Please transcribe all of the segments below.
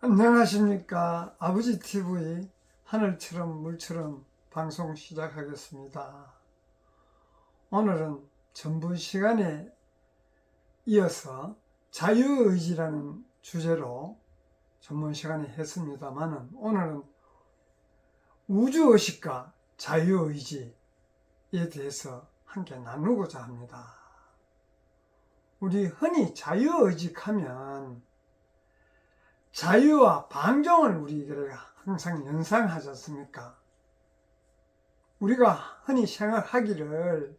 안녕하십니까. 아버지 TV 하늘처럼 물처럼 방송 시작하겠습니다. 오늘은 전분 시간에 이어서 자유의지라는 주제로 전문 시간에 했습니다만은 오늘은 우주의식과 자유의지에 대해서 함께 나누고자 합니다. 우리 흔히 자유의식하면 자유와 방종을 우리에게 항상 연상하지 않습니까? 우리가 흔히 생각하기를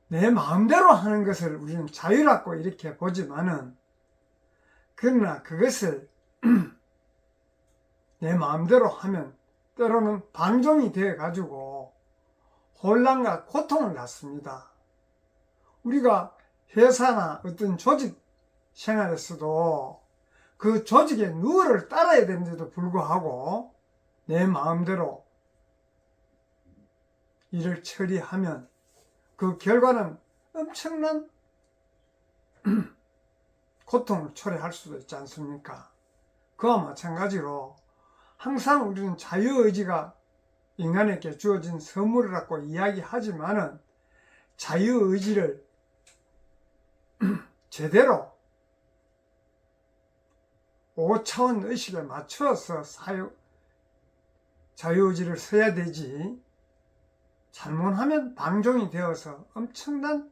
내 마음대로 하는 것을 우리는 자유라고 이렇게 보지만은, 그러나 그것을 내 마음대로 하면 때로는 방종이 되어 가지고 혼란과 고통을 낳습니다. 우리가 회사나 어떤 조직 생활에서도 그 조직의 누구를 따라야 되는데도 불구하고 내 마음대로 일을 처리하면 그 결과는 엄청난 고통을 초래할 수도 있지 않습니까? 그와 마찬가지로 항상 우리는 자유의지가 인간에게 주어진 선물이라고 이야기하지만은 자유의지를 제대로 5차원 의식에 맞춰서 자유의지를 써야 되지, 잘못하면 방종이 되어서 엄청난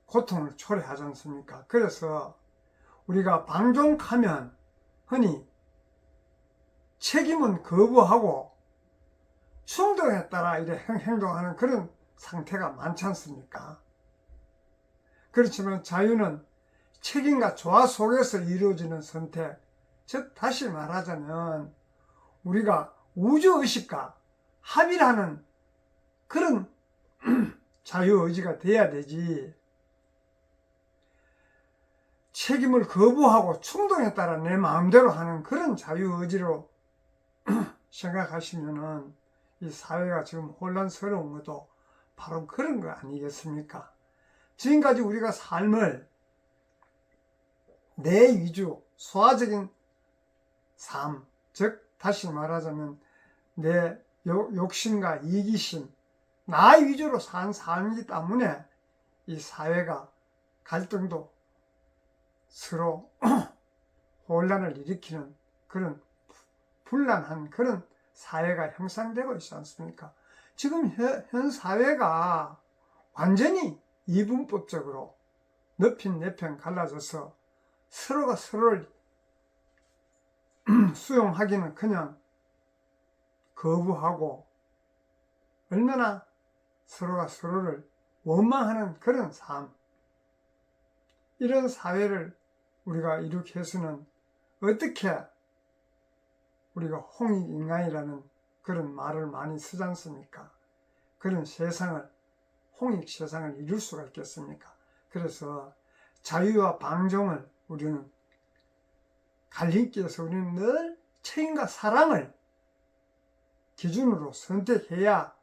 고통을 초래하지 않습니까? 그래서 우리가 방종하면 흔히 책임은 거부하고 충동에 따라 이래 행동하는 그런 상태가 많지 않습니까? 그렇지만 자유는 책임과 조화 속에서 이루어지는 선택, 즉 다시 말하자면 우리가 우주의식과 합일하는 그런 자유의지가 돼야 되지, 책임을 거부하고 충동에 따라 내 마음대로 하는 그런 자유의지로 생각하시면은 이 사회가 지금 혼란스러운 것도 바로 그런 거 아니겠습니까? 지금까지 우리가 삶을 내 위주, 소화적인 삶, 즉 다시 말하자면 내 욕심과 이기심, 나 위주로 산 삶이기 때문에 이 사회가 갈등도 서로 혼란을 일으키는 그런 불안한 그런 사회가 형성되고 있지 않습니까? 지금 현 사회가 완전히 이분법적으로 너편 내편 갈라져서 서로가 서로를 수용하기는 그냥 거부하고 얼마나 서로가 서로를 원망하는 그런 삶, 이런 사회를 우리가 이렇게 해서는 어떻게 우리가 홍익인간이라는 그런 말을 많이 쓰지 않습니까? 그런 세상을, 홍익 세상을 이룰 수가 있겠습니까? 그래서 자유와 방종을 우리는 갈림길에서 우리는 늘 책임과 사랑을 기준으로 선택해야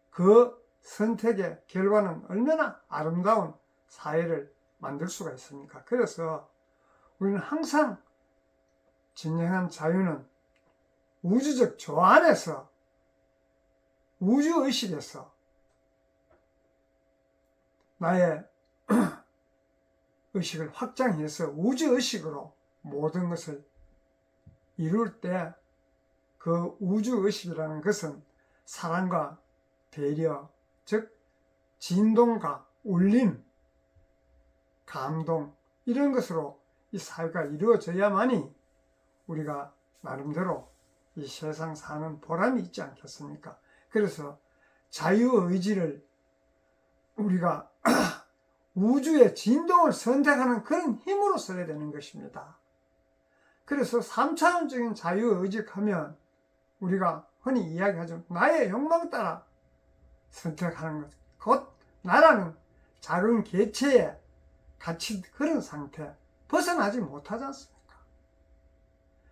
그 선택의 결과는 얼마나 아름다운 사회를 만들 수가 있습니까? 그래서 우리는 항상 진정한 자유는 우주적 조화 안에서, 우주의식에서 나의 의식을 확장해서 우주의식으로 모든 것을 이룰 때 그 우주의식이라는 것은 사랑과 배려, 즉 진동과 울림, 감동, 이런 것으로 이 사회가 이루어져야만이 우리가 나름대로 이 세상 사는 보람이 있지 않겠습니까? 그래서 자유의지를 우리가 우주의 진동을 선택하는 그런 힘으로 써야 되는 것입니다. 그래서 3차원적인 자유의식하면 우리가 흔히 이야기하죠. 나의 욕망 따라 선택하는 것, 곧 나라는 작은 개체에 갇힌 그런 상태, 벗어나지 못하지 않습니까?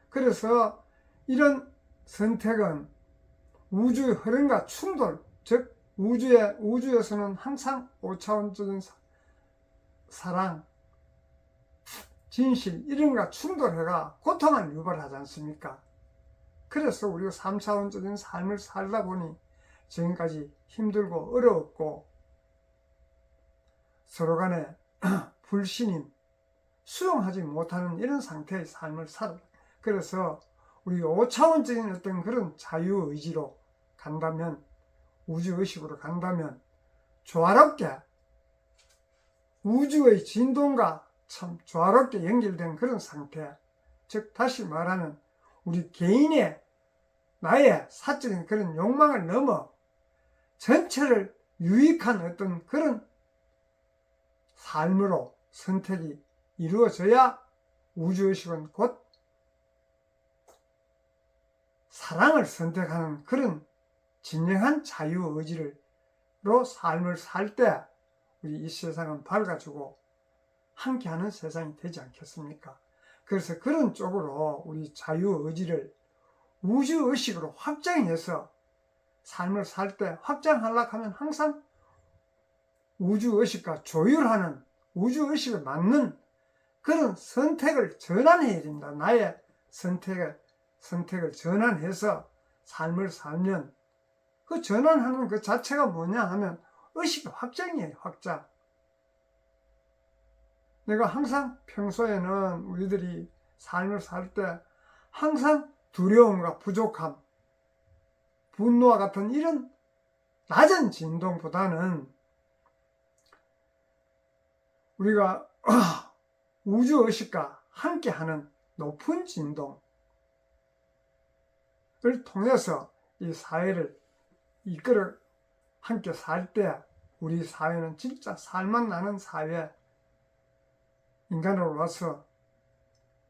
그래서 이런 선택은 우주의 흐름과 충돌, 즉 우주에서는 항상 5차원적인 사랑, 진실 이런 거 충돌해가 고통을 유발하지 않습니까? 그래서 우리가 3차원적인 삶을 살다 보니 지금까지 힘들고 어려웠고 서로 간에 불신임, 수용하지 못하는 이런 상태의 삶을 살아. 그래서 우리 5차원적인 어떤 그런 자유의지로 간다면, 우주의식으로 간다면 조화롭게 우주의 진동과 참 조화롭게 연결된 그런 상태, 즉 다시 말하는 우리 개인의 나의 사적인 그런 욕망을 넘어 전체를 유익한 어떤 그런 삶으로 선택이 이루어져야 우주의식은 곧 사랑을 선택하는 그런 진정한 자유의지로 삶을 살 때 우리 이 세상은 밝아지고 함께하는 세상이 되지 않겠습니까? 그래서 그런 쪽으로 우리 자유의지를 우주의식으로 확장해서 삶을 살 때 확장하려고 하면 항상 우주의식과 조율하는 우주의식을 맞는 그런 선택을 전환해야 됩니다. 나의 선택을 전환해서 삶을 살면 그 전환하는 그 자체가 뭐냐 하면 의식의 확장이에요. 확장. 내가 항상 평소에는 우리들이 삶을 살 때 항상 두려움과 부족함, 분노와 같은 이런 낮은 진동보다는 우리가 우주의식과 함께하는 높은 진동을 통해서 이 사회를 이끌어 함께 살 때 우리 사회는 진짜 살맛 나는 사회, 인간으로서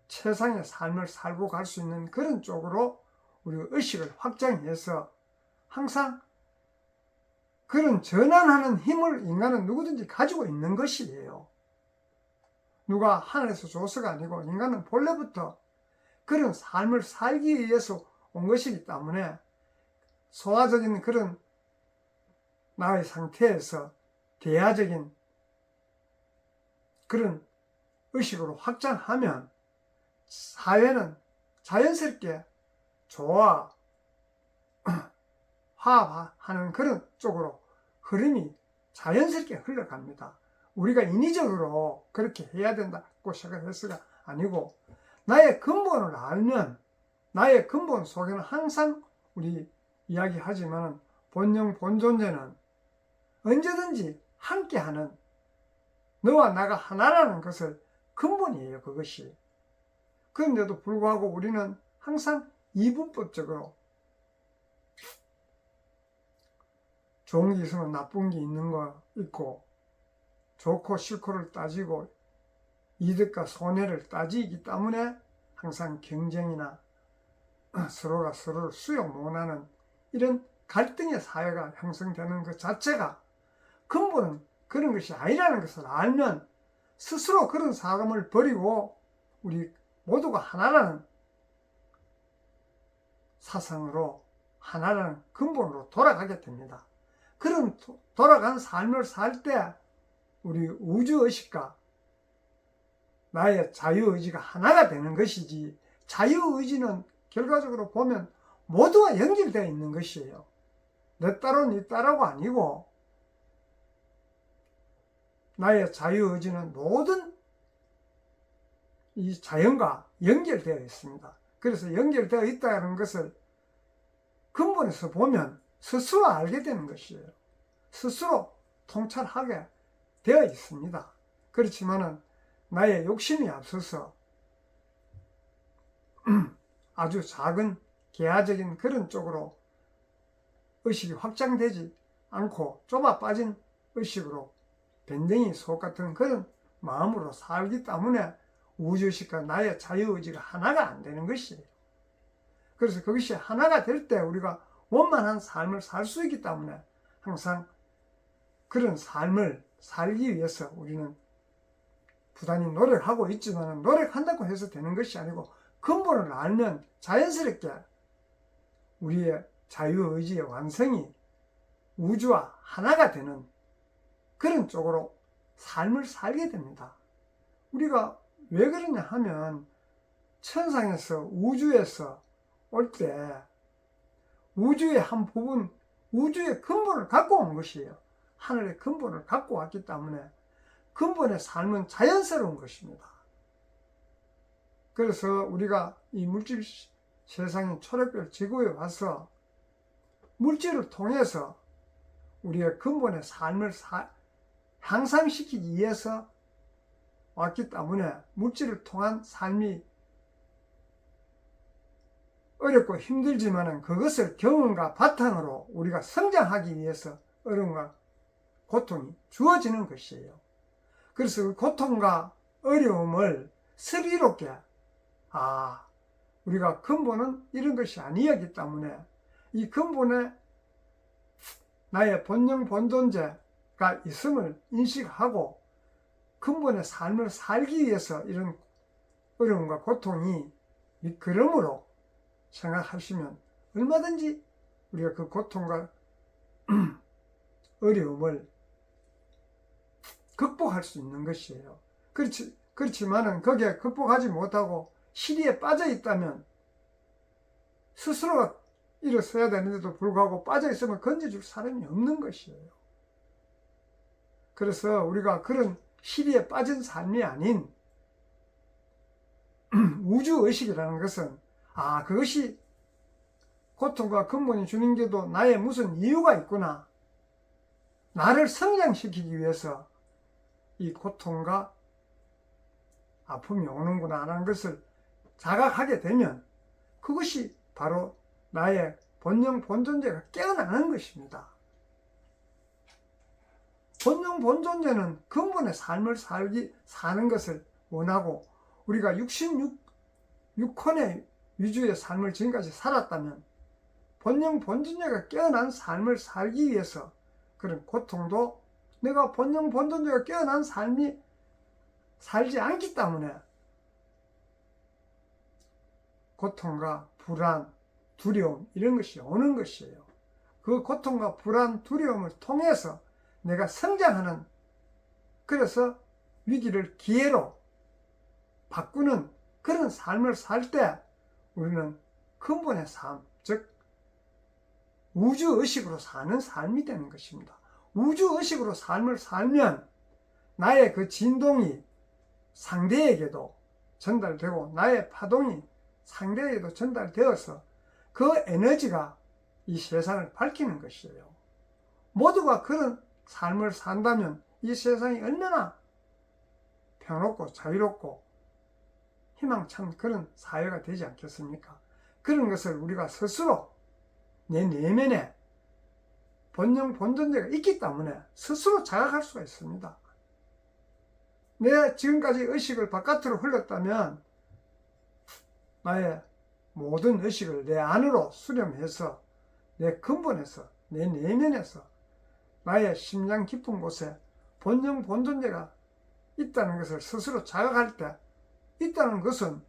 최상의 삶을 살고 갈 수 있는 그런 쪽으로 우리 의식을 확장해서 항상 그런 전환하는 힘을 인간은 누구든지 가지고 있는 것이에요. 누가 하늘에서 줘서가 아니고 인간은 본래부터 그런 삶을 살기 위해서 온 것이기 때문에 소화적인 그런 나의 상태에서 대화적인 그런 의식으로 확장하면 사회는 자연스럽게 조화, 화합하는 그런 쪽으로 흐름이 자연스럽게 흘러갑니다. 우리가 인위적으로 그렇게 해야 된다고 생각했어가 아니고 나의 근본을 알면 나의 근본 속에는 항상 우리 이야기하지만 본영 본존재는 언제든지 함께하는 너와 나가 하나라는 것을 근본이에요. 그것이. 그런데도 불구하고 우리는 항상 이분법적으로 좋은 게 있으면 나쁜 게 있는 거 있고 좋고 싫고를 따지고 이득과 손해를 따지기 때문에 항상 경쟁이나 서로가 서로를 수용 못하는 이런 갈등의 사회가 형성되는 것 자체가 근본은 그런 것이 아니라는 것을 알면 스스로 그런 사감을 버리고 우리 모두가 하나라는 사상으로 하나라는 근본으로 돌아가게 됩니다. 그런 돌아간 삶을 살 때 우리 우주의식과 나의 자유의지가 하나가 되는 것이지 자유의지는 결과적으로 보면 모두와 연결되어 있는 것이에요. 내 따로 네 따라고 아니고 나의 자유의지는 모든 이 자연과 연결되어 있습니다. 그래서 연결되어 있다는 것을 근본에서 보면 스스로 알게 되는 것이에요. 스스로 통찰하게 되어 있습니다. 그렇지만은 나의 욕심이 앞서서 아주 작은 개화적인 그런 쪽으로 의식이 확장되지 않고 좁아 빠진 의식으로 변댕이 속 같은 그런 마음으로 살기 때문에 우주의식과 나의 자유의지가 하나가 안 되는 것이에요. 그래서 그것이 하나가 될 때 우리가 원만한 삶을 살 수 있기 때문에 항상 그런 삶을 살기 위해서 우리는 부단히 노력하고 있지만 노력한다고 해서 되는 것이 아니고 근본을 알면 자연스럽게 우리의 자유의지의 완성이 우주와 하나가 되는 그런 쪽으로 삶을 살게 됩니다. 우리가 왜 그러냐 하면 천상에서 우주에서 올 때 우주의 한 부분, 우주의 근본을 갖고 온 것이에요. 하늘의 근본을 갖고 왔기 때문에 근본의 삶은 자연스러운 것입니다. 그래서 우리가 이 물질 세상인 초록별 지구에 와서 물질을 통해서 우리의 근본의 삶을 향상시키기 위해서 왔기 때문에 물질을 통한 삶이 어렵고 힘들지만 그것을 경험과 바탕으로 우리가 성장하기 위해서 어려움과 고통이 주어지는 것이에요. 그래서 그 고통과 어려움을 슬기롭게 우리가 근본은 이런 것이 아니었기 때문에 이 근본에 나의 본영 본존재가 있음을 인식하고 근본의 삶을 살기 위해서 이런 어려움과 고통이 그러므로 생각하시면 얼마든지 우리가 그 고통과 어려움을 극복할 수 있는 것이에요. 그렇지만은 거기에 극복하지 못하고 시리에 빠져 있다면 스스로가 일어서야 되는데도 불구하고 빠져 있으면 건져줄 사람이 없는 것이에요. 그래서 우리가 그런 시리에 빠진 삶이 아닌 우주의식이라는 것은 그것이 고통과 근본이 주는 게도 나의 무슨 이유가 있구나. 나를 성장시키기 위해서 이 고통과 아픔이 오는구나 하는 것을 자각하게 되면 그것이 바로 나의 본영 본존재가 깨어나는 것입니다. 본영 본존재는 근본의 삶을 사는 것을 원하고 우리가 66혼의 위주의 삶을 지금까지 살았다면 본영 본존재가 깨어난 삶을 살기 위해서 그런 고통도 내가 본영 본존재가 깨어난 삶이 살지 않기 때문에 고통과 불안, 두려움 이런 것이 오는 것이에요. 그 고통과 불안, 두려움을 통해서 내가 성장하는, 그래서 위기를 기회로 바꾸는 그런 삶을 살 때 우리는 근본의 삶, 즉 우주의식으로 사는 삶이 되는 것입니다. 우주의식으로 삶을 살면 나의 그 진동이 상대에게도 전달되고 나의 파동이 상대에게도 전달되어서 그 에너지가 이 세상을 밝히는 것이에요. 모두가 그런 삶을 산다면 이 세상이 얼마나 평화롭고 자유롭고 희망찬 그런 사회가 되지 않겠습니까? 그런 것을 우리가 스스로 내 내면에 본영 본존재가 있기 때문에 스스로 자각할 수가 있습니다. 내가 지금까지 의식을 바깥으로 흘렸다면 나의 모든 의식을 내 안으로 수렴해서 내 근본에서 내 내면에서 나의 심장 깊은 곳에 본영 본존재가 있다는 것을 스스로 자각할 때, 있다는 것은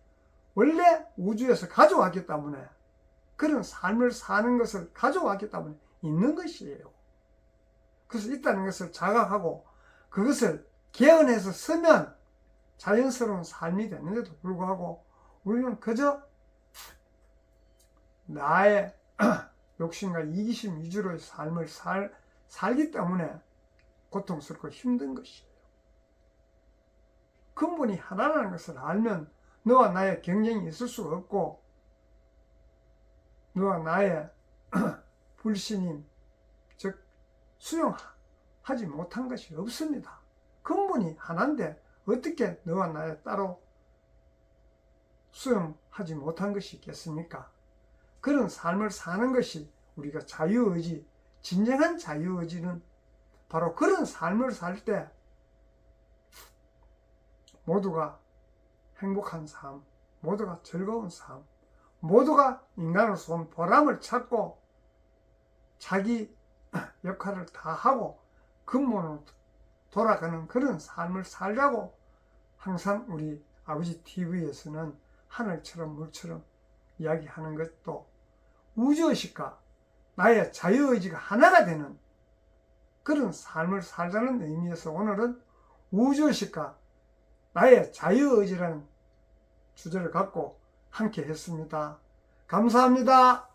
원래 우주에서 가져왔기 때문에 그런 삶을 사는 것을 가져왔기 때문에 있는 것이에요. 그래서 있다는 것을 자각하고 그것을 개헌해서 쓰면 자연스러운 삶이 되는데도 불구하고 우리는 그저 나의 욕심과 이기심 위주로의 삶을 살기 때문에 고통스럽고 힘든 것이에요. 근본이 하나라는 것을 알면 너와 나의 경쟁이 있을 수가 없고 너와 나의 불신임, 즉 수용하지 못한 것이 없습니다. 근본이 하나인데 어떻게 너와 나의 따로 수용하지 못한 것이 있겠습니까? 그런 삶을 사는 것이 우리가 자유의지, 진정한 자유의지는 바로 그런 삶을 살 때 모두가 행복한 삶, 모두가 즐거운 삶, 모두가 인간으로서 온 보람을 찾고 자기 역할을 다 하고 근본으로 돌아가는 그런 삶을 살자고 항상 우리 아버지 TV에서는 하늘처럼 물처럼 이야기하는 것도 우주의식과 나의 자유의지가 하나가 되는 그런 삶을 살자는 의미에서 오늘은 우주의식과 나의 자유의지라는 주제를 갖고 함께 했습니다. 감사합니다.